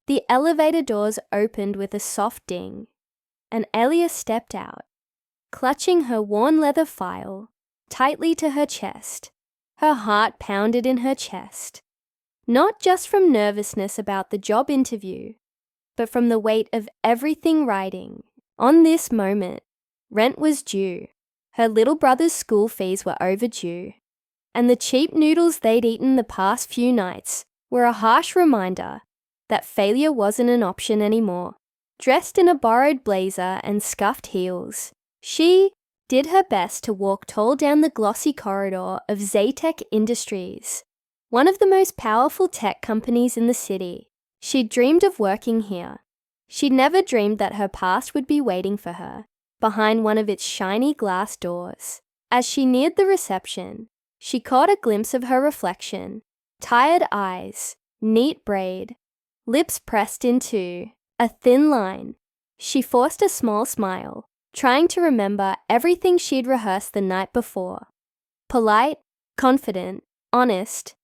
The elevator doors opened with a soft ding, and Elia stepped out, clutching her worn leather file tightly to her chest. Her heart pounded in her chest, not just from nervousness about the job interview, but from the weight of everything riding on this moment. Rent was due, her little brother's school fees were overdue, and the cheap noodles they'd eaten the past few nights were a harsh reminder that failure wasn't an option anymore. Dressed in a borrowed blazer and scuffed heels, she did her best to walk tall down the glossy corridor of Zaytech Industries, one of the most powerful tech companies in the city. She'd dreamed of working here. She'd never dreamed that her past would be waiting for her behind one of its shiny glass doors. As she neared the reception, she caught a glimpse of her reflection. Tired eyes, neat braid, lips pressed into a thin line. She forced a small smile, trying to remember everything she'd rehearsed the night before. Polite, confident, honest,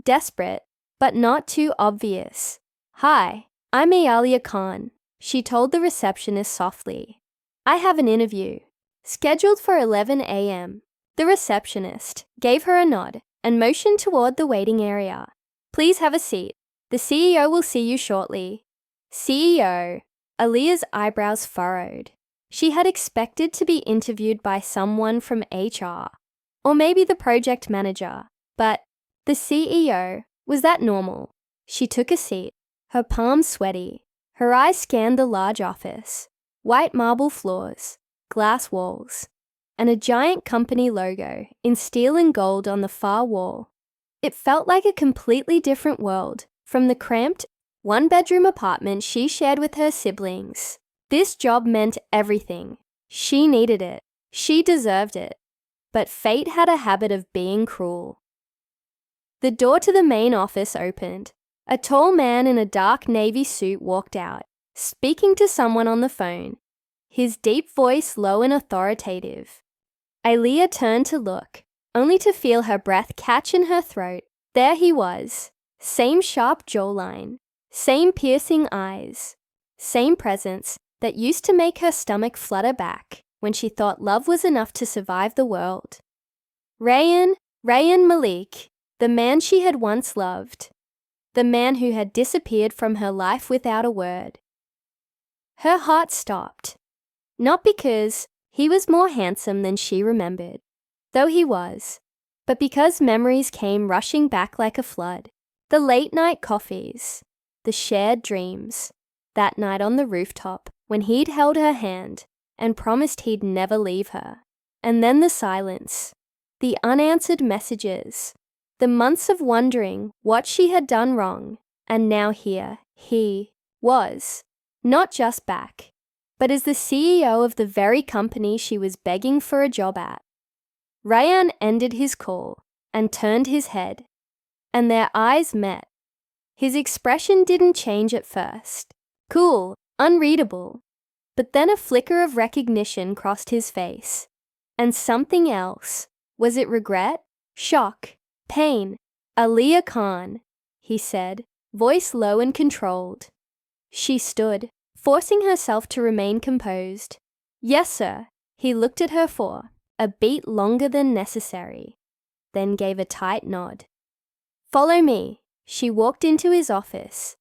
desperate, but not too obvious. "Hi, I'm Alia Khan," she told the receptionist softly. "I have an interview, scheduled for 11 a.m. The receptionist gave her a nod and motioned toward the waiting area. "Please have a seat. The CEO will see you shortly." CEO. Alia's eyebrows furrowed. She had expected to be interviewed by someone from HR, or maybe the project manager, but the CEO, was that normal? She took a seat, her palms sweaty. Her eyes scanned the large office. White marble floors, glass walls, and a giant company logo in steel and gold on the far wall. It felt like a completely different world from the cramped, one-bedroom apartment she shared with her siblings. This job meant everything. She needed it. She deserved it. But fate had a habit of being cruel. The door to the main office opened. A tall man in a dark navy suit walked out, speaking to someone on the phone, his deep voice low and authoritative. Alia turned to look, only to feel her breath catch in her throat. There he was, same sharp jawline, same piercing eyes, same presence that used to make her stomach flutter back when she thought love was enough to survive the world. Rayan Malik, the man she had once loved, the man who had disappeared from her life without a word. Her heart stopped, not because he was more handsome than she remembered, though he was, but because memories came rushing back like a flood. The late-night coffees, the shared dreams, that night on the rooftop when he'd held her hand and promised he'd never leave her. And then the silence, the unanswered messages, the months of wondering what she had done wrong, and now here he was, not just back, but as the CEO of the very company she was begging for a job at. Rayan ended his call and turned his head, and their eyes met. His expression didn't change at first. Cool, unreadable. But then a flicker of recognition crossed his face. And something else. Was it regret? Shock? Pain? "Alia Khan," he said, voice low and controlled. She stood, forcing herself to remain composed. "Yes, sir." He looked at her for a beat longer than necessary, then gave a tight nod. "Follow me." She walked into his office,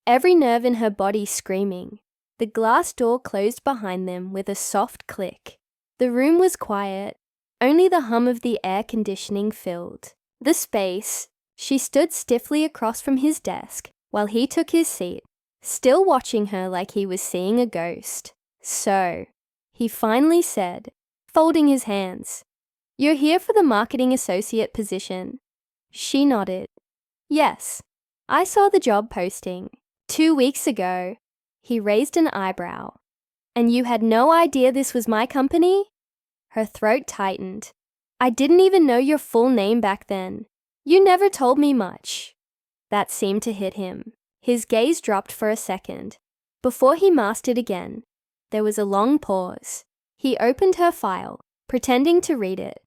every nerve in her body screaming. The glass door closed behind them with a soft click. The room was quiet, only the hum of the air conditioning filled the space. She stood stiffly across from his desk while he took his seat, still watching her like he was seeing a ghost. "So," he finally said, folding his hands, "you're here for the marketing associate position?" She nodded. "Yes, I saw the job posting 2 weeks ago." He raised an eyebrow. "And you had no idea this was my company?" Her throat tightened. "I didn't even know your full name back then. You never told me much." That seemed to hit him. His gaze dropped for a second. Before he masked it again, there was a long pause. He opened her file, pretending to read it,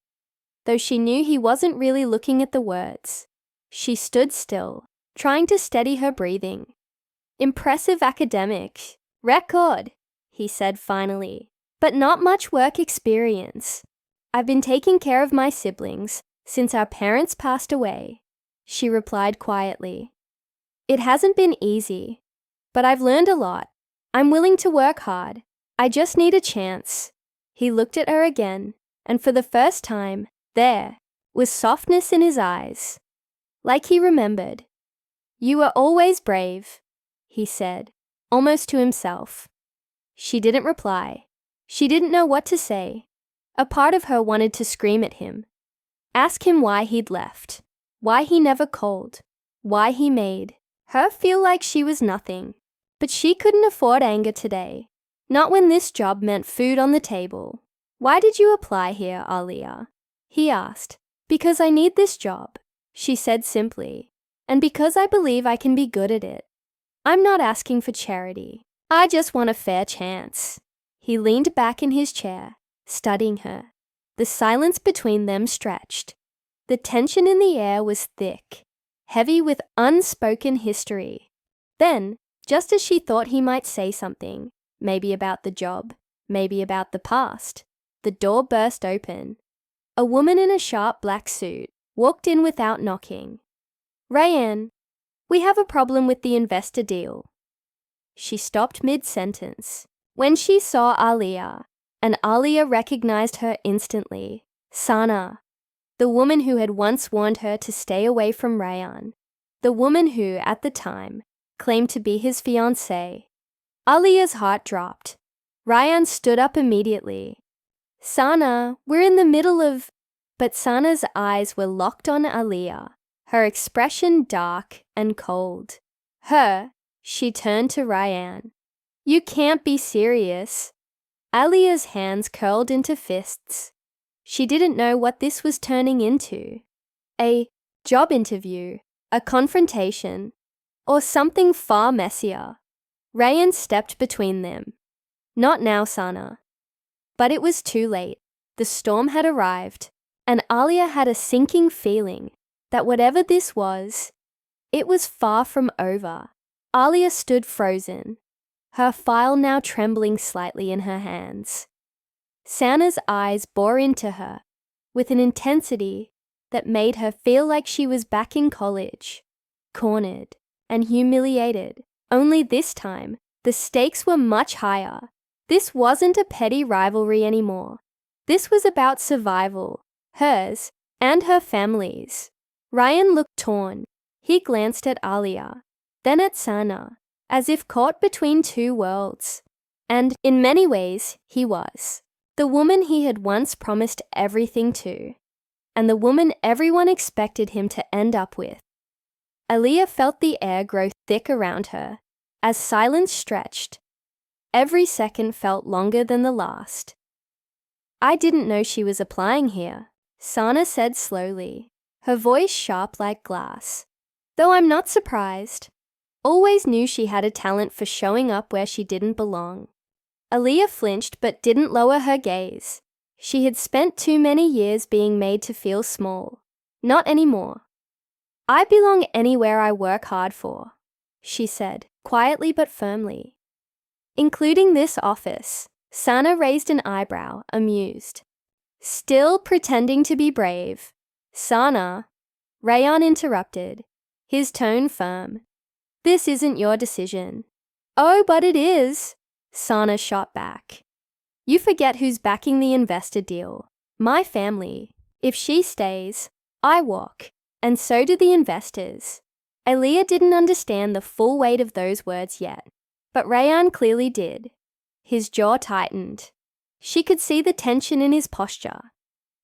though she knew he wasn't really looking at the words. She stood still, trying to steady her breathing. Impressive academic record, he said finally, but not much work experience. I've been taking care of my siblings since our parents passed away, she replied quietly. It hasn't been easy, but I've learned a lot. I'm willing to work hard. I just need a chance. He looked at her again, and for the first time, there was softness in his eyes. Like he remembered. You were always brave, he said, almost to himself. She didn't reply. She didn't know what to say. A part of her wanted to scream at him. Ask him why he'd left. Why he never called. Why he made her feel like she was nothing. But she couldn't afford anger today. Not when this job meant food on the table. Why did you apply here, Aaliyah? He asked. Because I need this job, she said simply. And because I believe I can be good at it. I'm not asking for charity. I just want a fair chance. He leaned back in his chair, studying her. The silence between them stretched. The tension in the air was thick, heavy with unspoken history. Then, just as she thought he might say something, maybe about the job, maybe about the past, the door burst open. A woman in a sharp black suit walked in without knocking. Rayanne, we have a problem with the investor deal. She stopped mid-sentence. When she saw Aaliyah, and Aaliyah recognized her instantly, Sana, the woman who had once warned her to stay away from Rayan, the woman who, at the time, claimed to be his fiancée. Aaliyah's heart dropped. Rayan stood up immediately. Sana, we're in the middle of... But Sana's eyes were locked on Aaliyah, her expression dark and cold. She turned to Rayan. You can't be serious. Aaliyah's hands curled into fists. She didn't know what this was turning into. A job interview, a confrontation, or something far messier. Rayan stepped between them. Not now, Sana. But it was too late. The storm had arrived, and Aaliyah had a sinking feeling that whatever this was, it was far from over. Aaliyah stood frozen, her file now trembling slightly in her hands. Sana's eyes bore into her with an intensity that made her feel like she was back in college, cornered and humiliated. Only this time, the stakes were much higher. This wasn't a petty rivalry anymore. This was about survival, hers and her family's. Rayan looked torn. He glanced at Aaliyah, then at Sana, as if caught between two worlds. And, in many ways, he was. The woman he had once promised everything to, and the woman everyone expected him to end up with. Aaliyah felt the air grow thick around her, as silence stretched. Every second felt longer than the last. I didn't know she was applying here, Sana said slowly, her voice sharp like glass. Though I'm not surprised. Always knew she had a talent for showing up where she didn't belong. Aaliyah flinched but didn't lower her gaze. She had spent too many years being made to feel small. Not anymore. I belong anywhere I work hard for, she said, quietly but firmly. Including this office. Sana raised an eyebrow, amused. Still pretending to be brave. Sana, Rayan interrupted, his tone firm. This isn't your decision. Oh, but it is, Sana shot back. You forget who's backing the investor deal. My family. If she stays, I walk. And so do the investors. Aaliyah didn't understand the full weight of those words yet, but Rayan clearly did. His jaw tightened. She could see the tension in his posture.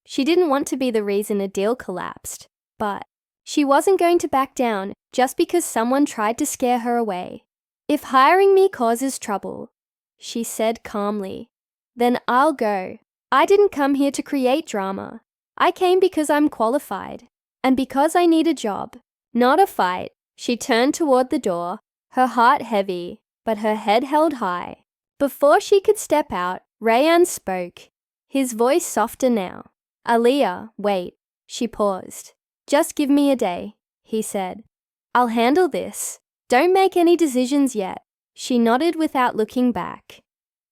She didn't want to be the reason a deal collapsed, but she wasn't going to back down just because someone tried to scare her away. If hiring me causes trouble, she said calmly, then I'll go. I didn't come here to create drama. I came because I'm qualified, and because I need a job, not a fight. She turned toward the door, her heart heavy, but her head held high. Before she could step out, Rayan spoke, his voice softer now. Aaliyah, wait. She paused. Just give me a day, he said. I'll handle this. Don't make any decisions yet. She nodded without looking back.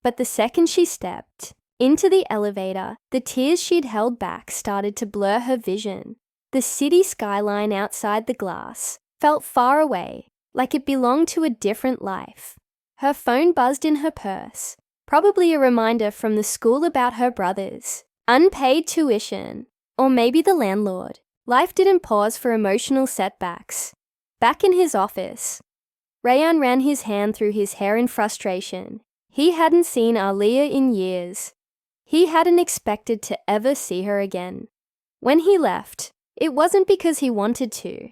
But the second she stepped into the elevator, the tears she'd held back started to blur her vision. The city skyline outside the glass felt far away, like it belonged to a different life. Her phone buzzed in her purse, probably a reminder from the school about her brothers, unpaid tuition, or maybe the landlord. Life didn't pause for emotional setbacks. Back in his office, Rayan ran his hand through his hair in frustration. He hadn't seen Aliyah in years. He hadn't expected to ever see her again. When he left, it wasn't because he wanted to.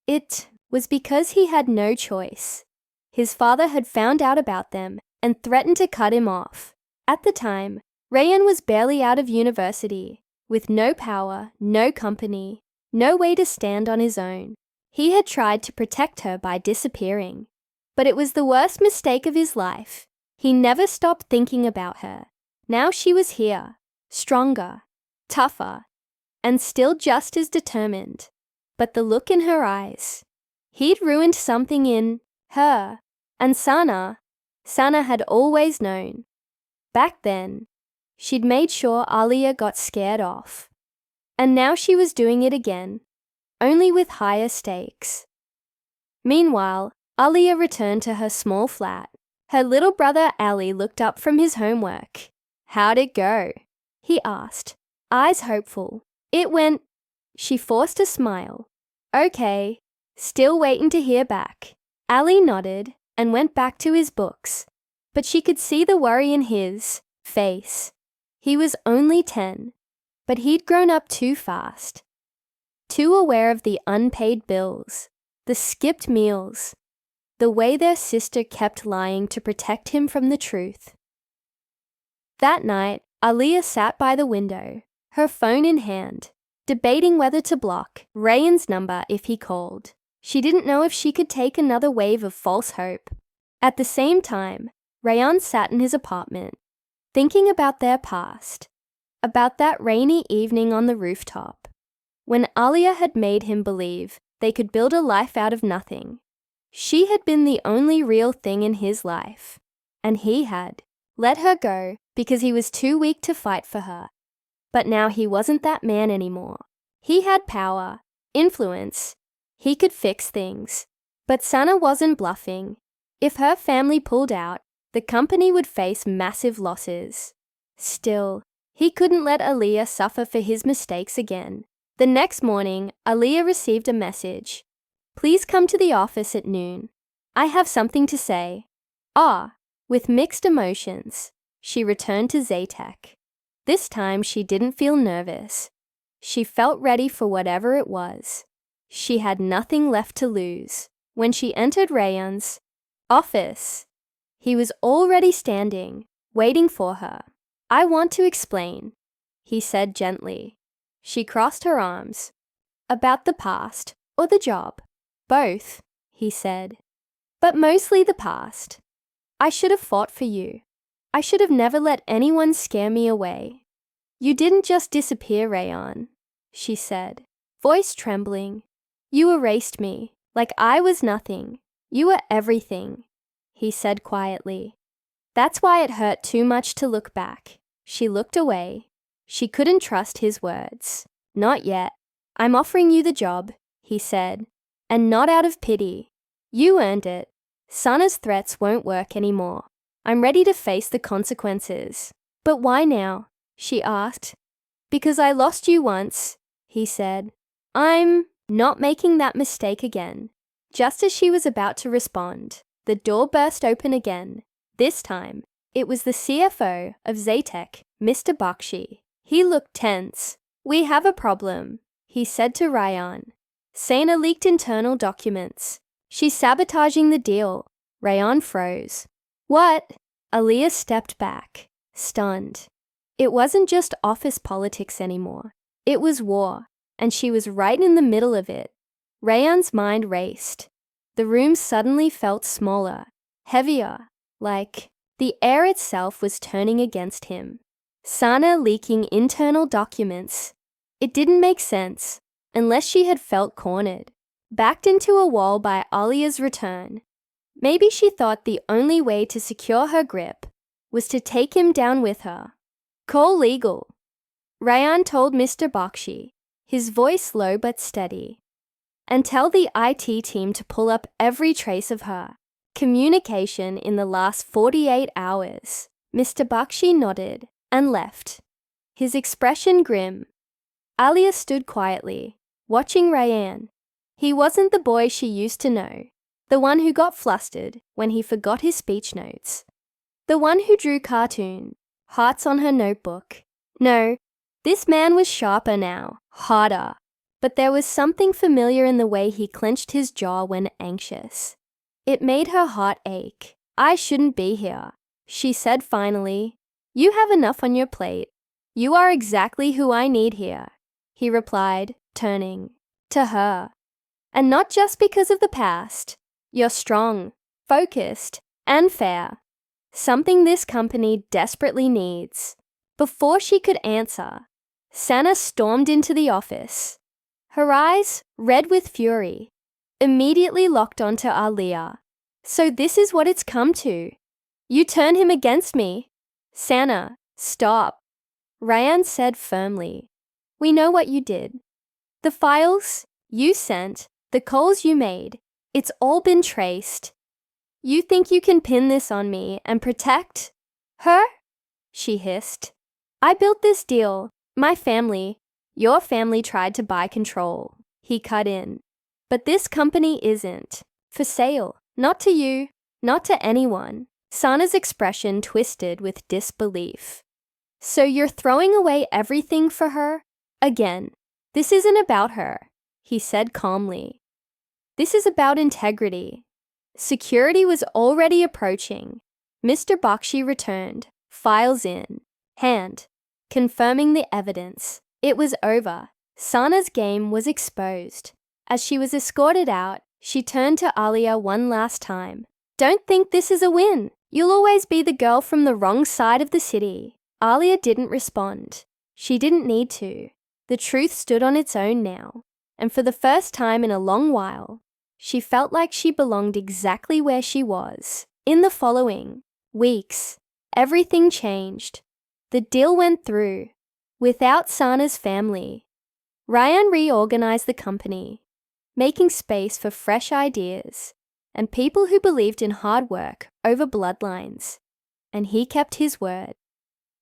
It was because he had no choice. His father had found out about them and threatened to cut him off. At the time, Rayan was barely out of university, with no power, no company, no way to stand on his own. He had tried to protect her by disappearing, but it was the worst mistake of his life. He never stopped thinking about her. Now she was here, stronger, tougher, and still just as determined. But the look in her eyes, he'd ruined something in her, and Sana had always known. Back then, she'd made sure Aliyah got scared off. And now she was doing it again, only with higher stakes. Meanwhile, Aliyah returned to her small flat. Her little brother Ali looked up from his homework. "How'd it go?" he asked, eyes hopeful. "It went..." She forced a smile. "Okay, still waiting to hear back." Ali nodded and went back to his books, but she could see the worry in his face. He was only 10, but he'd grown up too fast. Too aware of the unpaid bills, the skipped meals, the way their sister kept lying to protect him from the truth. That night, Aliyah sat by the window, her phone in hand, debating whether to block Rayan's number if he called. She didn't know if she could take another wave of false hope. At the same time, Rayan sat in his apartment, thinking about their past, about that rainy evening on the rooftop, when Aliyah had made him believe they could build a life out of nothing. She had been the only real thing in his life, and he had let her go because he was too weak to fight for her. But now he wasn't that man anymore. He had power, influence. He could fix things. But Sana wasn't bluffing. If her family pulled out, the company would face massive losses. Still, he couldn't let Aliyah suffer for his mistakes again. The next morning, Aliyah received a message. "Please come to the office at noon. I have something to say." With mixed emotions, she returned to Zaytech. This time she didn't feel nervous. She felt ready for whatever it was. She had nothing left to lose. When she entered Rayan's office, he was already standing, waiting for her. "I want to explain," he said gently. She crossed her arms. "About the past or the job?" "Both," he said. "But mostly the past. I should have fought for you. I should have never let anyone scare me away." "You didn't just disappear, Rayan," she said, voice trembling. "You erased me, like I was nothing. You were everything," he said quietly. That's why it hurt too much to look back. She looked away. She couldn't trust his words. "Not yet. I'm offering you the job," he said, "and not out of pity. You earned it. Sana's threats won't work anymore. I'm ready to face the consequences." "But why now?" she asked. "Because I lost you once," he said. "I'm not making that mistake again." Just as she was about to respond, the door burst open again. This time, it was the CFO of Zaytech, Mr. Bakshi. He looked tense. "We have a problem," he said to Rayan. "Sana leaked internal documents. She's sabotaging the deal." Rayan froze. "What?" Aliyah stepped back, stunned. It wasn't just office politics anymore. It was war, and she was right in the middle of it. Rayan's mind raced. The room suddenly felt smaller, heavier, like the air itself was turning against him. Sana leaking internal documents. It didn't make sense, unless she had felt cornered. backed into a wall by Alia's return. Maybe she thought the only way to secure her grip was to take him down with her. "Call legal," Rayan told Mr. Bakshi, his voice low but steady. "And tell the IT team to pull up every trace of her communication in the last 48 hours. Mr. Bakshi nodded and left, his expression grim. Alia stood quietly, watching Rayan. He wasn't the boy she used to know, the one who got flustered when he forgot his speech notes, the one who drew cartoon hearts on her notebook. No, this man was sharper now, harder, but there was something familiar in the way he clenched his jaw when anxious. It made her heart ache. "I shouldn't be here," she said finally. "You have enough on your plate. You are exactly who I need here," he replied, turning to her. "And not just because of the past. You're strong, focused, and fair. Something this company desperately needs." Before she could answer, Sana stormed into the office. Her eyes, red with fury, immediately locked onto Alia. "So this is what it's come to. You turn him against me." "Sana, stop," Rayan said firmly. "We know what you did. The files you sent, the calls you made, it's all been traced. You think you can pin this on me and protect her?" she hissed. "I built this deal. My family, your family tried to buy control," he cut in. "But this company isn't for sale. Not to you, not to anyone." Sana's expression twisted with disbelief. "So you're throwing away everything for her? Again, this isn't about her," he said calmly. "This is about integrity." Security was already approaching. Mr. Bakshi returned, files in hand, confirming the evidence. It was over. Sana's game was exposed. As she was escorted out, she turned to Alia one last time. "Don't think this is a win. You'll always be the girl from the wrong side of the city." Alia didn't respond. She didn't need to. The truth stood on its own now, and for the first time in a long while, she felt like she belonged exactly where she was. In the following weeks, everything changed. The deal went through, without Sana's family. Rayan reorganized the company, making space for fresh ideas and people who believed in hard work over bloodlines. And he kept his word.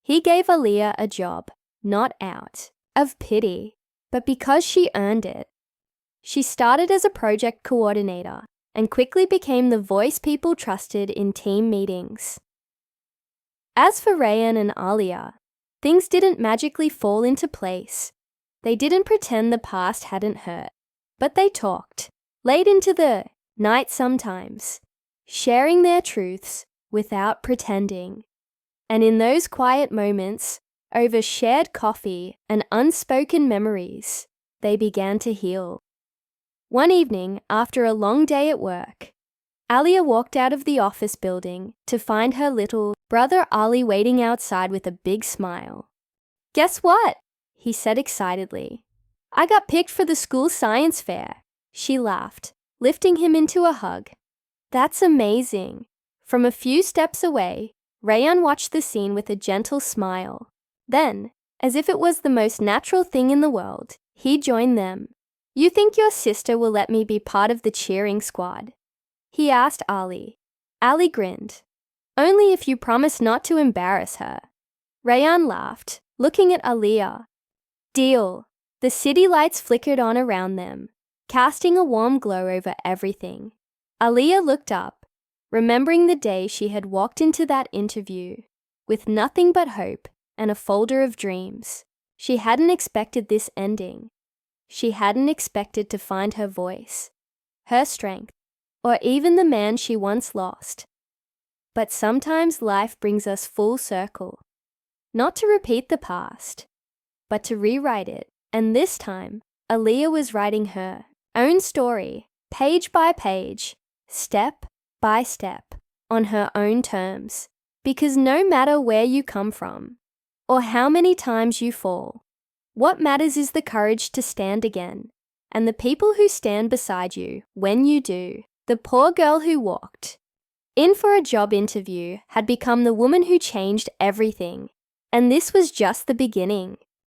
He gave Alia a job, not out of pity, but because she earned it. She started as a project coordinator and quickly became the voice people trusted in team meetings. As for Rayan and Alia, things didn't magically fall into place. They didn't pretend the past hadn't hurt, but they talked, late into the night sometimes, sharing their truths without pretending. And in those quiet moments, over shared coffee and unspoken memories, they began to heal. One evening, after a long day at work, Alia walked out of the office building to find her little brother Ali waiting outside with a big smile. "Guess what?" he said excitedly. "I got picked for the school science fair." She laughed, lifting him into a hug. "That's amazing." From a few steps away, Rayan watched the scene with a gentle smile. Then, as if it was the most natural thing in the world, he joined them. "You think your sister will let me be part of the cheering squad?" he asked Ali. Ali grinned. "Only if you promise not to embarrass her." Rayan laughed, looking at Alia. "Deal." The city lights flickered on around them, casting a warm glow over everything. Alia looked up, remembering the day she had walked into that interview with nothing but hope and a folder of dreams. She hadn't expected this ending. She hadn't expected to find her voice, her strength, or even the man she once lost. But sometimes life brings us full circle, not to repeat the past, but to rewrite it. And this time, Alia was writing her own story, page by page, step by step, on her own terms. Because no matter where you come from, or how many times you fall, what matters is the courage to stand again, and the people who stand beside you when you do. The poor girl who walked in for a job interview had become the woman who changed everything, and this was just the beginning.